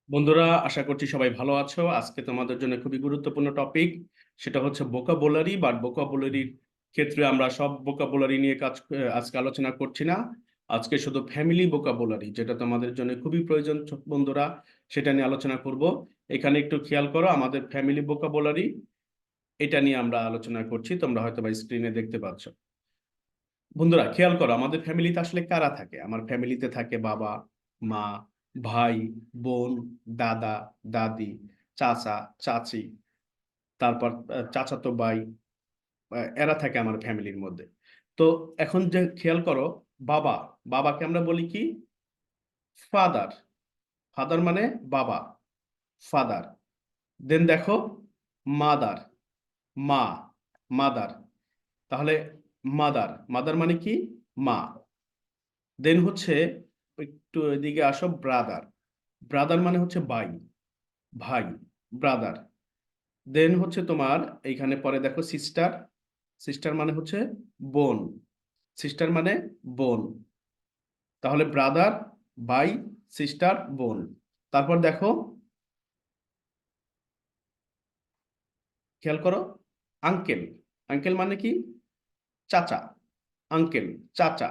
বন্ধুরা, আশা করছি সবাই ভালো আছো। আজকে তোমাদের জন্য খুবই গুরুত্বপূর্ণ টপিক, সেটা হচ্ছে ভোকাবুলারি। ভোকাবুলারির ক্ষেত্রে আমরা সব ভোকাবুলারি নিয়ে আজকে আলোচনা করছি না। আজকে শুধু ফ্যামিলি ভোকাবুলারি, যেটা তোমাদের জন্য খুবই প্রয়োজন বন্ধুরা, সেটা নিয়ে আলোচনা করব। এখানে একটু খেয়াল করো, আমাদের ফ্যামিলি ভোকাবুলারি এটা নিয়ে আমরা আলোচনা করছি, তোমরা হয়তো বা স্ক্রিনে দেখতে পাচ্ছ। বন্ধুরা খেয়াল করো, আমাদের ফ্যামিলিতে আসলে কারা থাকে। আমার ফ্যামিলিতে থাকে বাবা, মা, ভাই, বোন, দাদা, দাদি, চাচা, চাচি, তারপর চাচাতো ভাই। এরা থাকে আমার ফ্যামিলির মধ্যে। তো এখন যে খেয়াল করো, বাবা, বাবাকে আমরা বলি কি? ফাদার। ফাদার মানে বাবা, ফাদার। দেন দেখো, মাদার, মা, মাদার। তাহলে মাদার, মাদার মানে কি? মা। দেন হচ্ছে, একটু এদিকে আসো, ব্রাদার। ব্রাদার মানে হচ্ছে ভাই, ভাই, ব্রাদার। দেন হচ্ছে তোমার এইখানে পরে দেখো সিস্টার। সিস্টার মানে হচ্ছে বোন, সিস্টার মানে বোন। তাহলে ব্রাদার, ভাই, সিস্টার, বোন। তারপর দেখো, খেয়াল করো, আঙ্কেল। আঙ্কেল মানে কি? চাচা। আঙ্কেল, চাচা।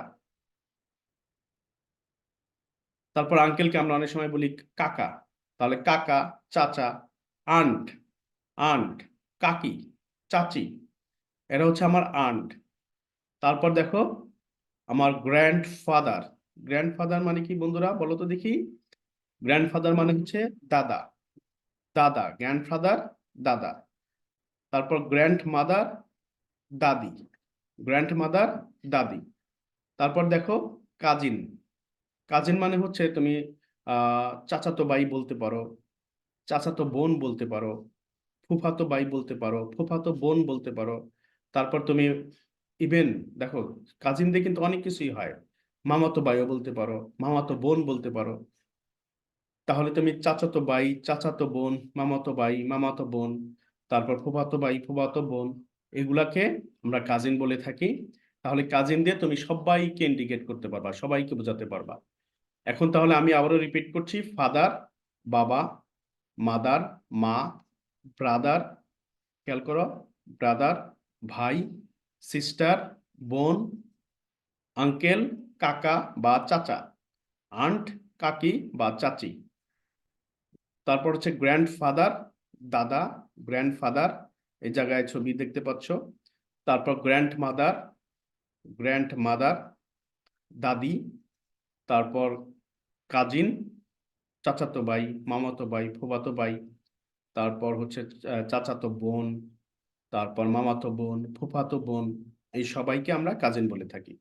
তারপর আঙ্কেলকে আমরা অনেক সময় বলি কাকা। তাহলে কাকা, চাচা, আন্ট, আন্ট, কাকি, চাচি। এরা হচ্ছে আমার আন্ট। তারপর দেখো, আমার গ্র্যান্ডফাদার। গ্র্যান্ডফাদার মানে কি বন্ধুরা, বলো তো দেখি? গ্র্যান্ডফাদার মানে হচ্ছে দাদা, দাদা, গ্র্যান্ডফাদার, দাদা। তারপর গ্র্যান্ড মাদার, দাদি, গ্র্যান্ড মাদার, দাদি। তারপর দেখো, কাজিন। কাজিন মানে হচ্ছে তুমি চাচাতো ভাই বলতে পারো, চাচাতো বোন বলতে পারো, ফুফাতো ভাই বলতে পারো, ফুফাতো বোন বলতে পারো। তারপর তুমি ইভেন দেখো, কাজিন দিয়ে কিন্তু অনেক কিছুই হয়। মামাতো ভাইও বলতে পারো, মামাতো বোন বলতে পারো। তাহলে তুমি চাচাতো ভাই, চাচাতো বোন, মামাতো ভাই, মামাতো বোন, তারপর ফুফাতো ভাই, ফুফাতো বোন, এগুলাকে আমরা কাজিন বলে থাকি। তাহলে কাজিন দিয়ে তুমি সবাইকে ইন্ডিকেট করতে পারবা, সবাইকে বোঝাতে পারবা। এখন তাহলে আমি আবারও রিপিট করছি: ফাদার, বাবা; মাদার, মা; ব্রাদার, খেয়াল করো, ব্রাদার, ভাই; সিস্টার, বোন; আঙ্কেল, কাকা বা চাচা; আন্ট, কাকি বা চাচি। তারপর হচ্ছে গ্র্যান্ডফাদার, দাদা, গ্র্যান্ডফাদার, এই জায়গায় ছবি দেখতে পাচ্ছ। তারপর গ্র্যান্ড মাদার, গ্র্যান্ড মাদার, দাদি। তারপর কাজিন, চাচাতো ভাই, মামাতো ভাই, ফুফাতো ভাই। তারপর হচ্ছে চাচাতো বোন, তারপর মামাতো বোন, ফুফাতো বোন। এই সবাইকে আমরা কাজিন বলে থাকি।